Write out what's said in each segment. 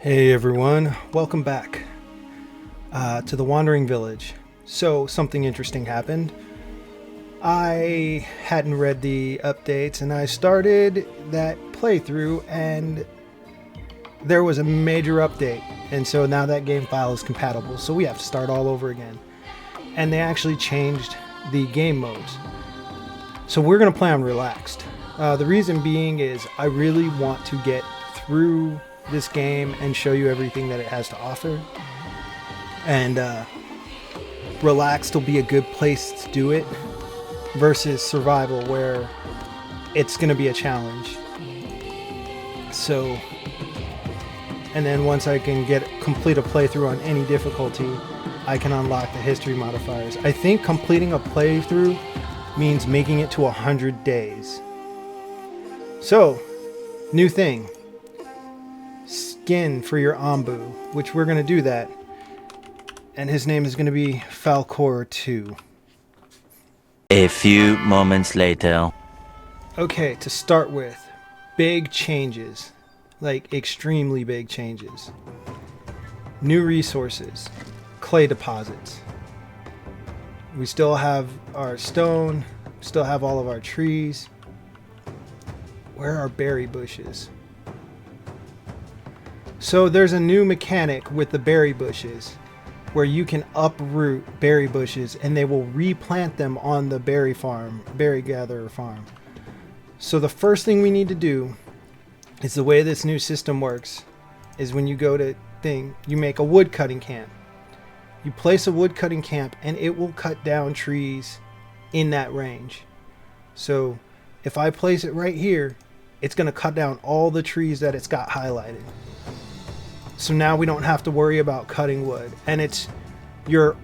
Hey everyone, welcome back to the Wandering Village. So something interesting happened. I hadn't read the updates and I started that playthrough and there was a major update, and so now that game file is compatible, so we have to start all over again. And they actually changed the game modes. So we're going to play on relaxed. The reason being is I really want to get through this game and show you everything that it has to offer. And relaxed will be a good place to do it versus survival where it's going to be a challenge. So, and then once I can complete a playthrough on any difficulty, I can unlock the history modifiers. I think completing a playthrough means making it to 100 days. So, new thing. Skin for your Onbu, which we're going to do that. And his name is going to be Falcor 2. A few moments later. Okay, to start with, big changes. Like extremely big changes. New resources. Clay deposits. We still have our stone. Still have all of our trees. Where are berry bushes? So there's a new mechanic with the berry bushes where you can uproot berry bushes and they will replant them on the berry gatherer farm. So the first thing we need to do is, the way this new system works is when you go to you make a wood cutting camp. You place a wood cutting camp and it will cut down trees in that range. So if I place it right here, it's going to cut down all the trees that it's got highlighted. So now we don't have to worry about cutting wood. And it's your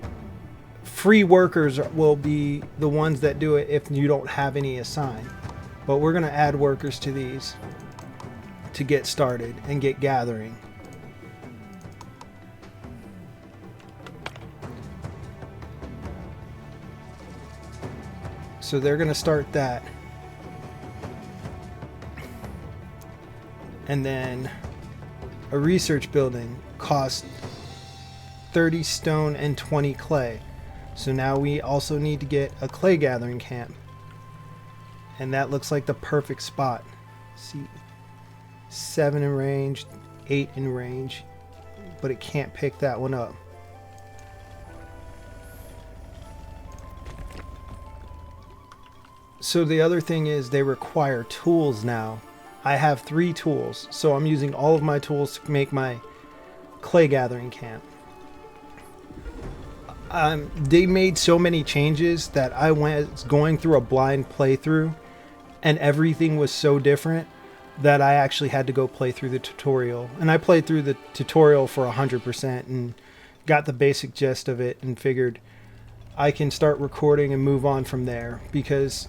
free workers will be the ones that do it if you don't have any assigned. But we're going to add workers to these to get started and get gathering. So they're going to start that. And then a research building costs 30 stone and 20 clay. So now we also need to get a clay gathering camp. And that looks like the perfect spot. See, 7 in range, 8 in range, but it can't pick that one up. So the other thing is they require tools now. I have 3 tools, so I'm using all of my tools to make my clay gathering camp. They made so many changes that I was going through a blind playthrough and everything was so different that I actually had to go play through the tutorial. And I played through the tutorial for 100% and got the basic gist of it and figured I can start recording and move on from there, because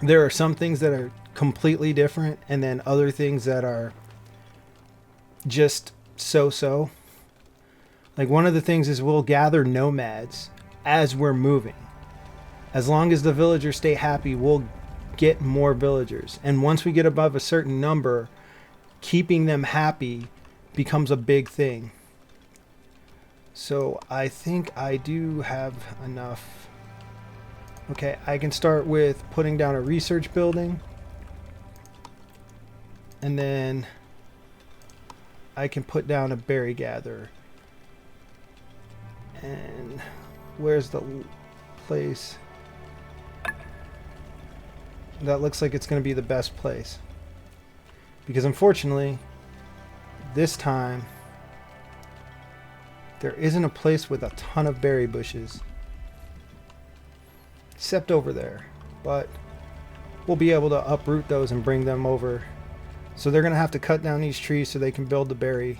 there are some things that are completely different and then other things that are just so. Like one of the things is we'll gather nomads as we're moving. As long as the villagers stay happy, we'll get more villagers. And once we get above a certain number, keeping them happy becomes a big thing. So I think I do have enough. Okay, I can start with putting down a research building. And then I can put down a berry gatherer. And where's the place? That looks like it's going to be the best place. Because unfortunately, this time, there isn't a place with a ton of berry bushes. Except over there. But we'll be able to uproot those and bring them over. So they're going to have to cut down these trees so they can build the berry.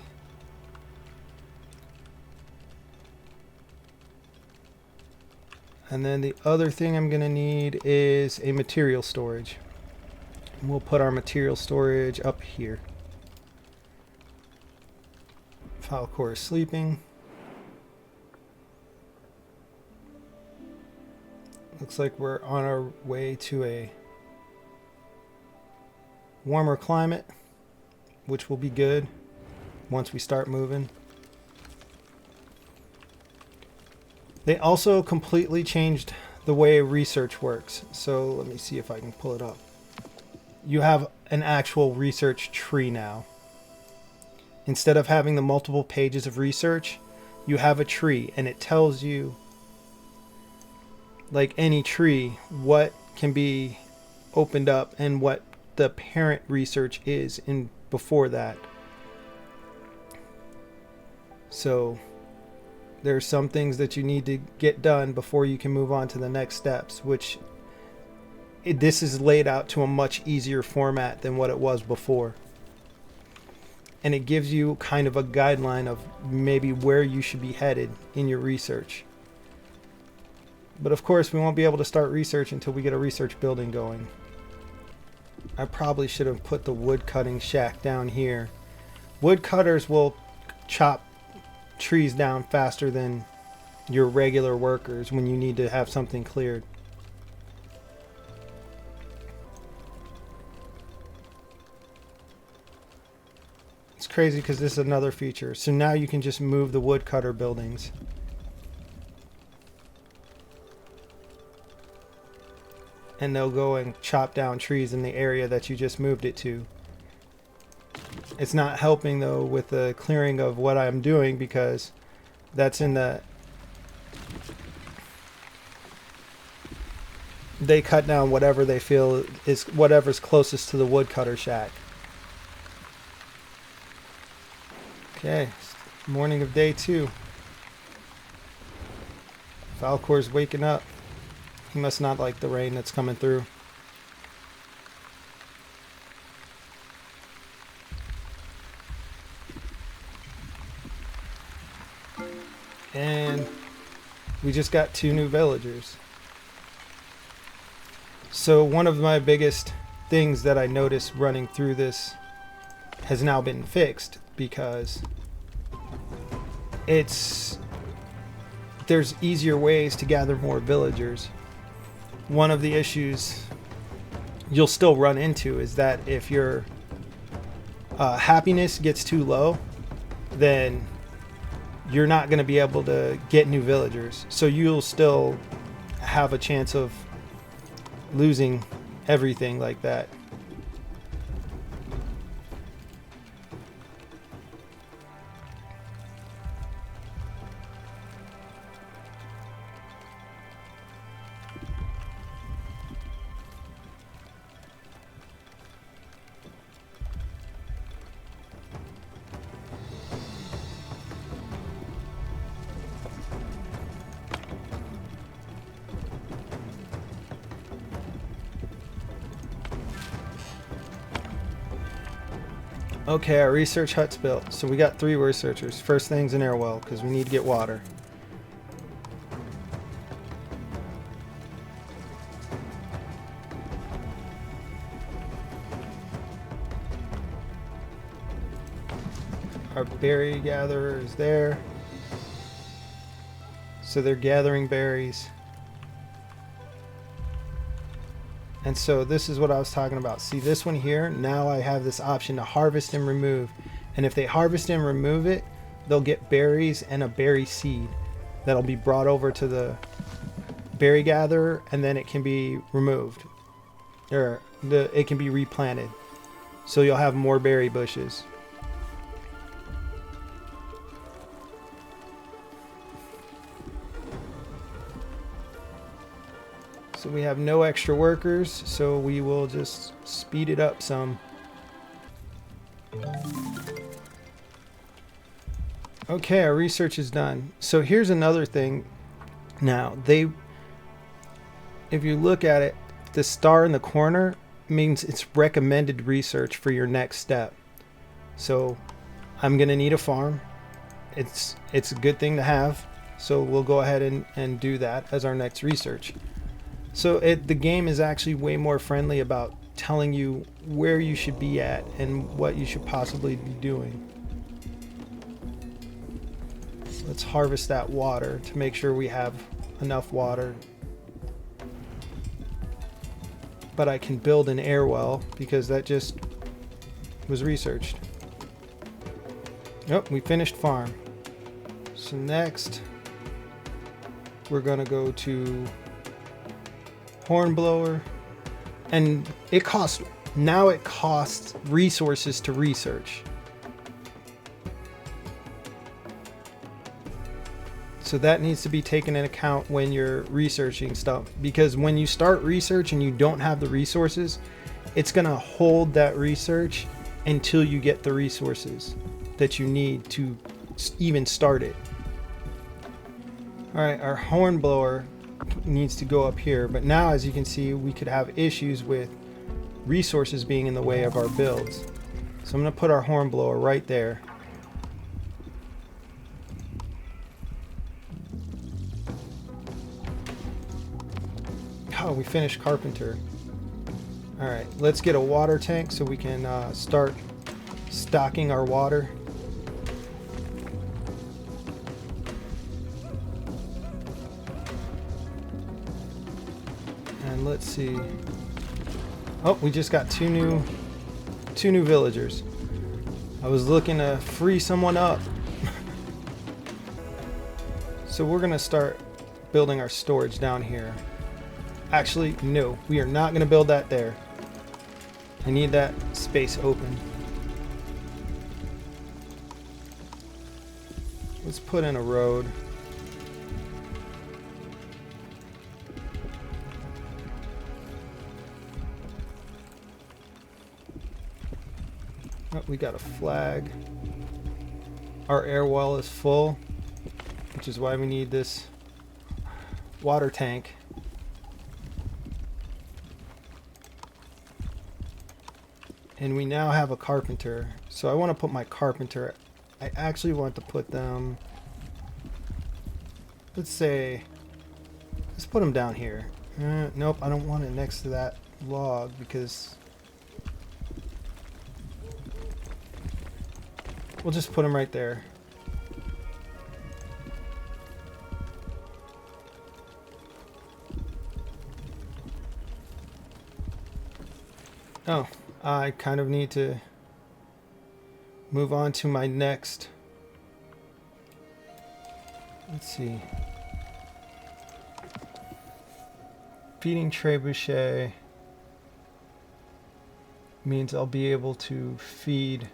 And then the other thing I'm going to need is a material storage. And we'll put our material storage up here. Falcor is sleeping. Looks like we're on our way to a warmer climate, which will be good. once we start moving. They also completely changed the way research works. So let me see if I can pull it up. You have an actual research tree now. Instead of having the multiple pages of research, you have a tree, and it tells you, like any tree, what can be opened up and what the parent research is in before that. So there's some things that you need to get done before you can move on to the next steps, which this is laid out to a much easier format than what it was before. And it gives you kind of a guideline of maybe where you should be headed in your research. But of course, we won't be able to start research until we get a research building going. I probably should have put the wood cutting shack down here. Wood cutters will chop trees down faster than your regular workers when you need to have something cleared. It's crazy because this is another feature. So now you can just move the woodcutter buildings. And they'll go and chop down trees in the area that you just moved it to. It's not helping though with the clearing of what I'm doing, because that's in the... They cut down whatever they feel is whatever's closest to the woodcutter shack. Okay, morning of day 2. Falcor's waking up. He must not like the rain that's coming through. And we just got 2 new villagers. So one of my biggest things that I noticed running through this has now been fixed, because there's easier ways to gather more villagers. One of the issues you'll still run into is that if your happiness gets too low, then you're not going to be able to get new villagers. So you'll still have a chance of losing everything like that. Okay, our research hut's built. So we got 3 researchers. First thing's an air well, because we need to get water. Our berry gatherer is there. So they're gathering berries. And so this is what I was talking about. See this one here? Now I have this option to harvest and remove. And if they harvest and remove it, they'll get berries and a berry seed that'll be brought over to the berry gatherer, and then it can be removed. Or it can be replanted. So you'll have more berry bushes. So we have no extra workers, so we will just speed it up some. Okay, our research is done. So here's another thing. Now, if you look at it, the star in the corner means it's recommended research for your next step. So I'm gonna need a farm. It's a good thing to have. So we'll go ahead and do that as our next research. So the game is actually way more friendly about telling you where you should be at and what you should possibly be doing. Let's harvest that water to make sure we have enough water. But I can build an air well because that just was researched. Oh, we finished farm. So next, we're gonna go to hornblower, and it costs resources to research. So that needs to be taken into account when you're researching stuff, because when you start research and you don't have the resources, it's gonna hold that research until you get the resources that you need to even start it. All right, our hornblower needs to go up here, but now as you can see, we could have issues with resources being in the way of our builds. So I'm gonna put our hornblower right there. Oh, we finished carpenter. All right, let's get a water tank so we can start stocking our water. And let's see. Oh, we just got two new villagers. I was looking to free someone up. So we're gonna start building our storage down here. Actually, no, we are not gonna build that there. I need that space open. Let's put in a road. Oh, we got a flag. Our air well is full, which is why we need this water tank. And we now have a carpenter. So I want to put my carpenter, I actually want to put them, let's put them down here. Nope, I don't want it next to that log because we'll just put them right there. Oh, I kind of need to move on to my next. Let's see. Feeding trebuchet means I'll be able to feed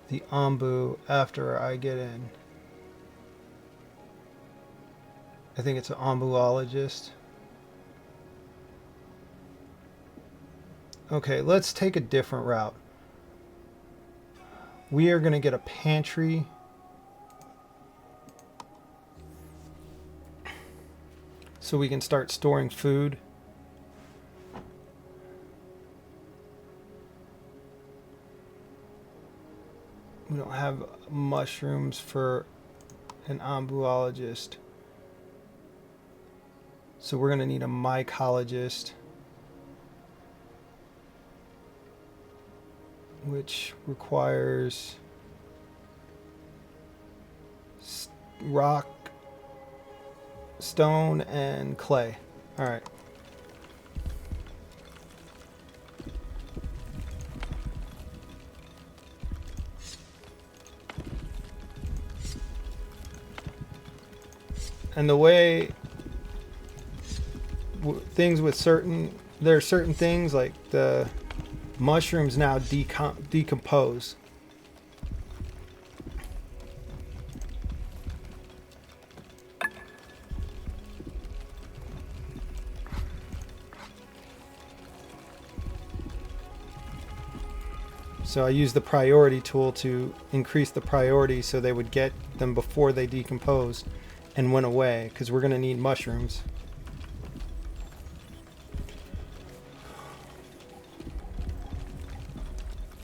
the Onbu after I get in. I think it's an Onbuologist. Okay, let's take a different route. We are going to get a pantry. So we can start storing food. We don't have mushrooms for an Onbuologist. So we're going to need a mycologist, which requires rock, stone, and clay. All right. And the way things with there are certain things like the mushrooms now decompose. So I used the priority tool to increase the priority so they would get them before they decompose and went away, because we're going to need mushrooms.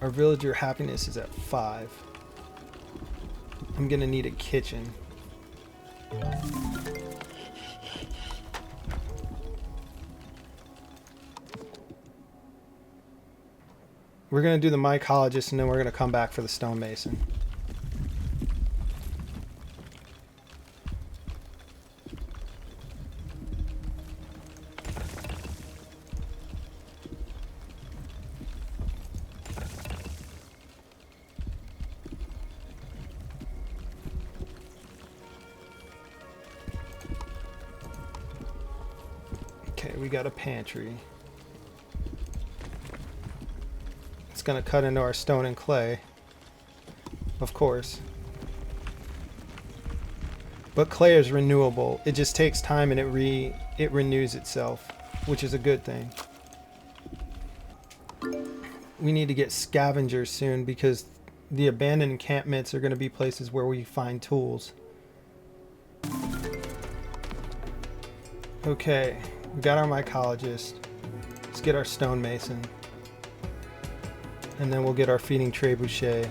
Our villager happiness is at 5. I'm going to need a kitchen. We're going to do the mycologist and then we're going to come back for the stonemason. Okay, we got a pantry. It's gonna cut into our stone and clay, of course. But clay is renewable. It just takes time and it renews itself, which is a good thing. We need to get scavengers soon because the abandoned encampments are going to be places where we find tools. Okay, we got our mycologist. Let's get our stonemason. And then we'll get our feeding trebuchet.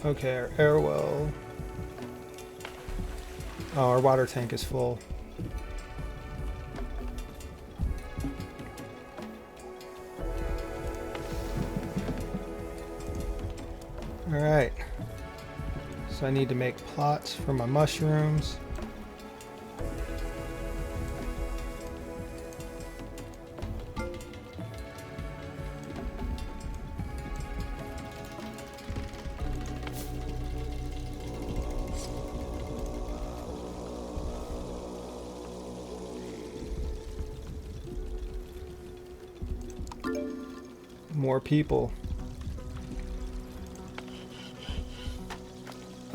Okay, our air well. Oh, our water tank is full. Alright. So I need to make plots for my mushrooms. More people.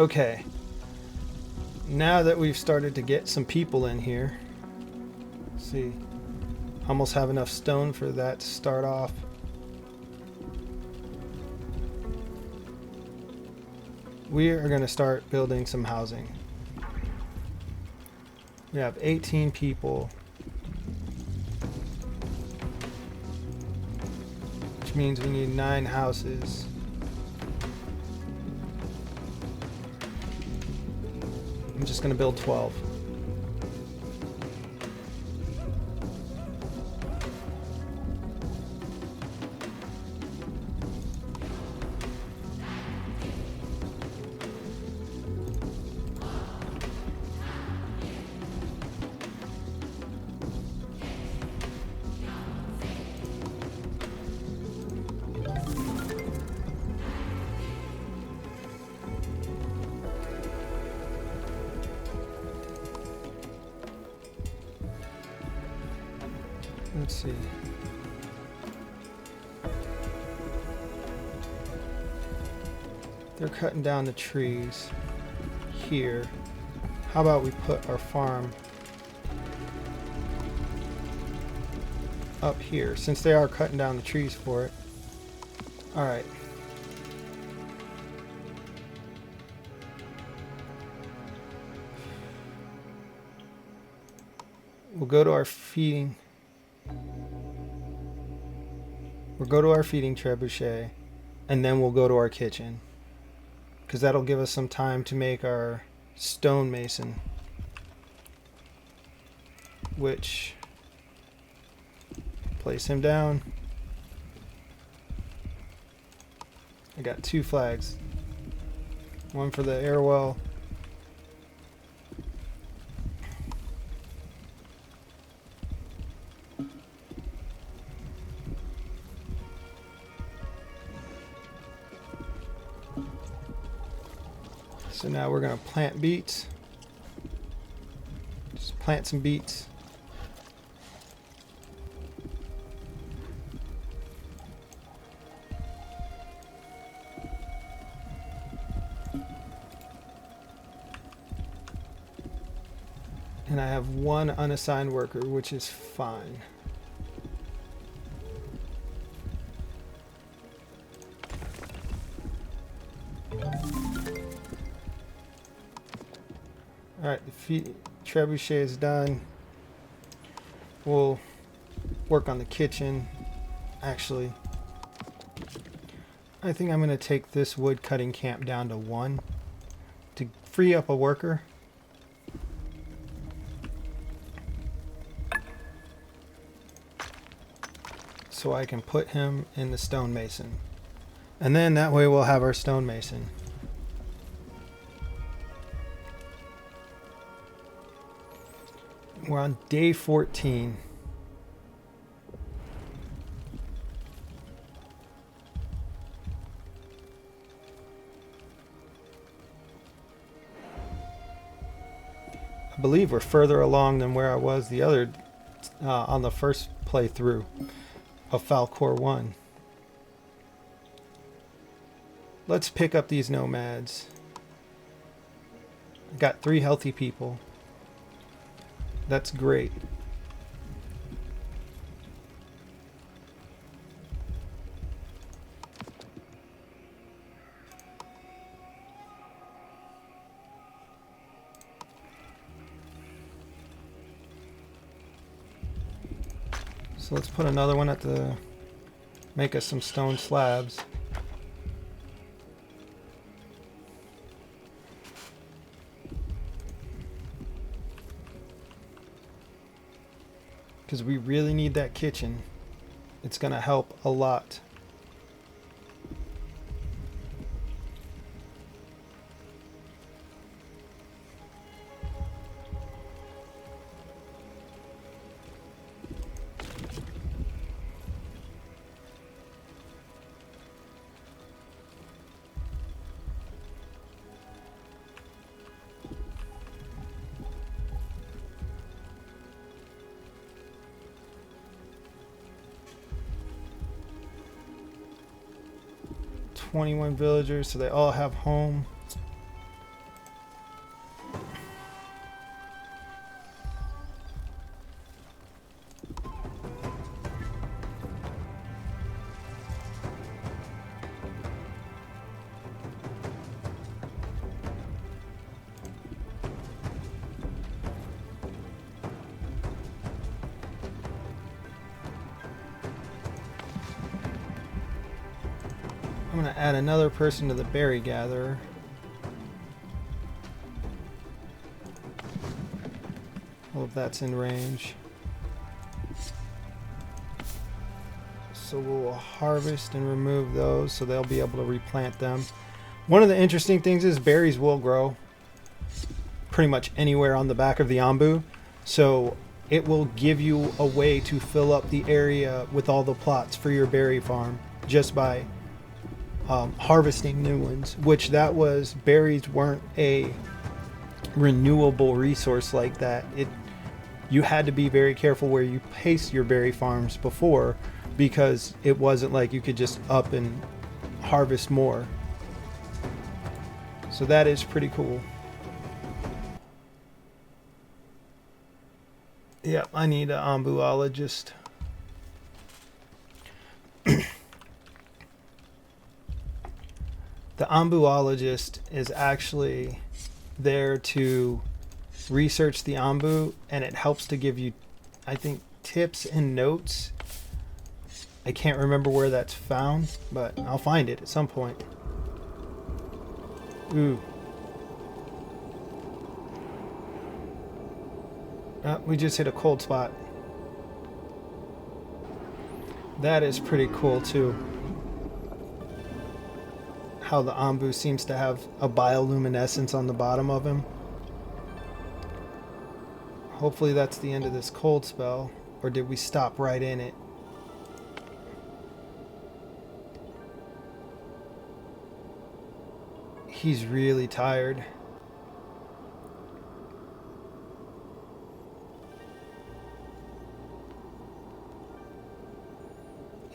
Okay. Now that we've started to get some people in here, let's see, almost have enough stone for that to start off. We are going to start building some housing. We have 18 people. Means we need 9 houses. I'm just going to build 12. Let's see. They're cutting down the trees here. How about we put our farm up here, since they are cutting down the trees for it. Alright. We'll go to our feeding. We'll go to our feeding trebuchet, and then we'll go to our kitchen, because that'll give us some time to make our stonemason, which, place him down. I got 2 flags, one for the air well. So now we're going to plant beets. Just plant some beets. And I have 1 unassigned worker, which is fine. Alright, the trebuchet is done. We'll work on the kitchen. Actually, I think I'm going to take this wood cutting camp down to 1 to free up a worker. So I can put him in the stonemason. And then that way we'll have our stonemason. We're on day 14. I believe we're further along than where I was the other on the first playthrough of Falcor 1. Let's pick up these nomads. I got 3 healthy people. That's great. So let's put another one at the... make us some stone slabs. Because we really need that kitchen. It's going to help a lot. "21 villagers, so they all have home." I'm going to add another person to the berry gatherer. Hope that's in range. So we'll harvest and remove those so they'll be able to replant them. One of the interesting things is berries will grow pretty much anywhere on the back of the Onbu. So it will give you a way to fill up the area with all the plots for your berry farm just by harvesting new ones, which that was, berries weren't a renewable resource like that. You had to be very careful where you placed your berry farms before, because it wasn't like you could just up and harvest more. So that is pretty cool. Yeah, I need an Onbuologist. The Onbuologist is actually there to research the Onbu, and it helps to give you, I think, tips and notes. I can't remember where that's found, but I'll find it at some point. Ooh. We just hit a cold spot. That is pretty cool too. How the Onbu seems to have a bioluminescence on the bottom of him. Hopefully that's the end of this cold spell. Or did we stop right in it? He's really tired.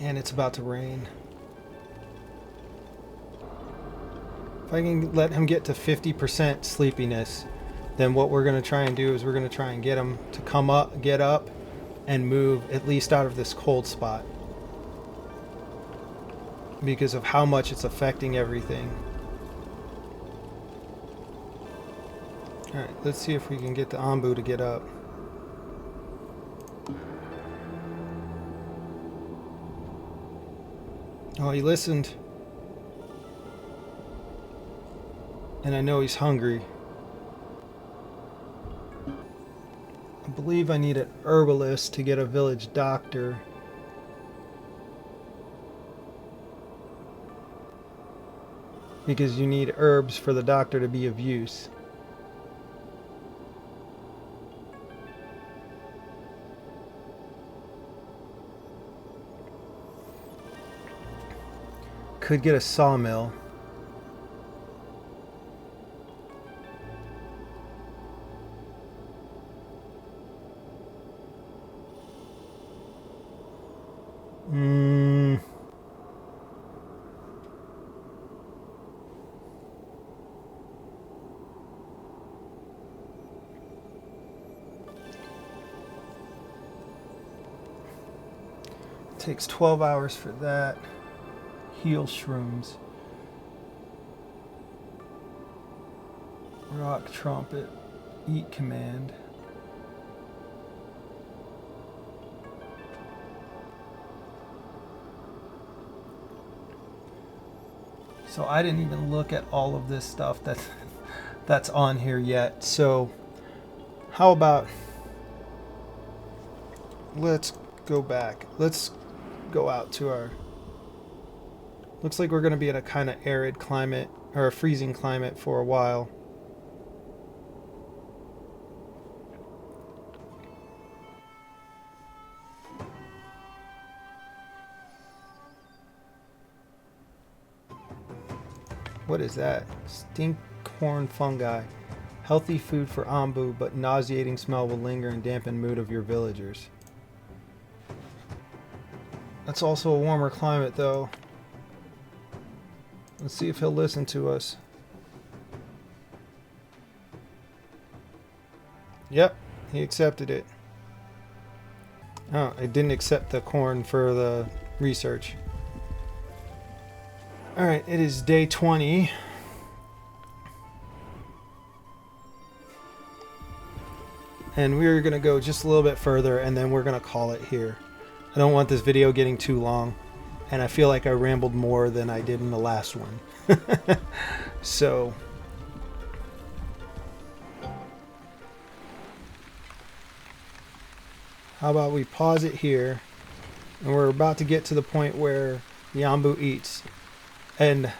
And it's about to rain. If I can let him get to 50% sleepiness, then what we're going to try and do is we're going to try and get him to come up, get up, and move at least out of this cold spot. Because of how much it's affecting everything. Alright, let's see if we can get the Onbu to get up. Oh, he listened. And I know he's hungry. I believe I need an herbalist to get a village doctor. Because you need herbs for the doctor to be of use. could get a sawmill. Takes 12 hours for that. Heal shrooms. Rock trumpet. Eat command. So I didn't even look at all of this stuff that's on here yet. So how about let's go back. Let's go out to our... Looks like we're going to be in a kind of arid climate, or a freezing climate for a while. What is that? Stinkhorn fungi. Healthy food for Onbu, but nauseating smell will linger and dampen mood of your villagers. That's also a warmer climate, though. Let's see if he'll listen to us. Yep, he accepted it. Oh, I didn't accept the corn for the research. Alright, it is day 20. And we're going to go just a little bit further, and then we're going to call it here. I don't want this video getting too long, and I feel like I rambled more than I did in the last one. So, how about we pause it here, and we're about to get to the point where the Onbu eats, and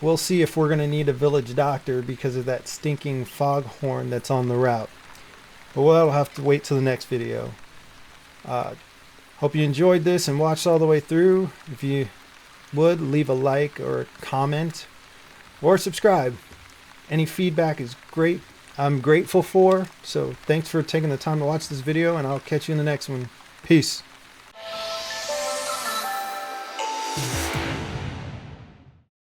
we'll see if we're going to need a village doctor because of that stinking foghorn that's on the route. But we'll have to wait till the next video. Hope you enjoyed this and watched all the way through. If you would, leave a like or a comment or subscribe. Any feedback is great. I'm grateful for. So thanks for taking the time to watch this video, and I'll catch you in the next one. Peace.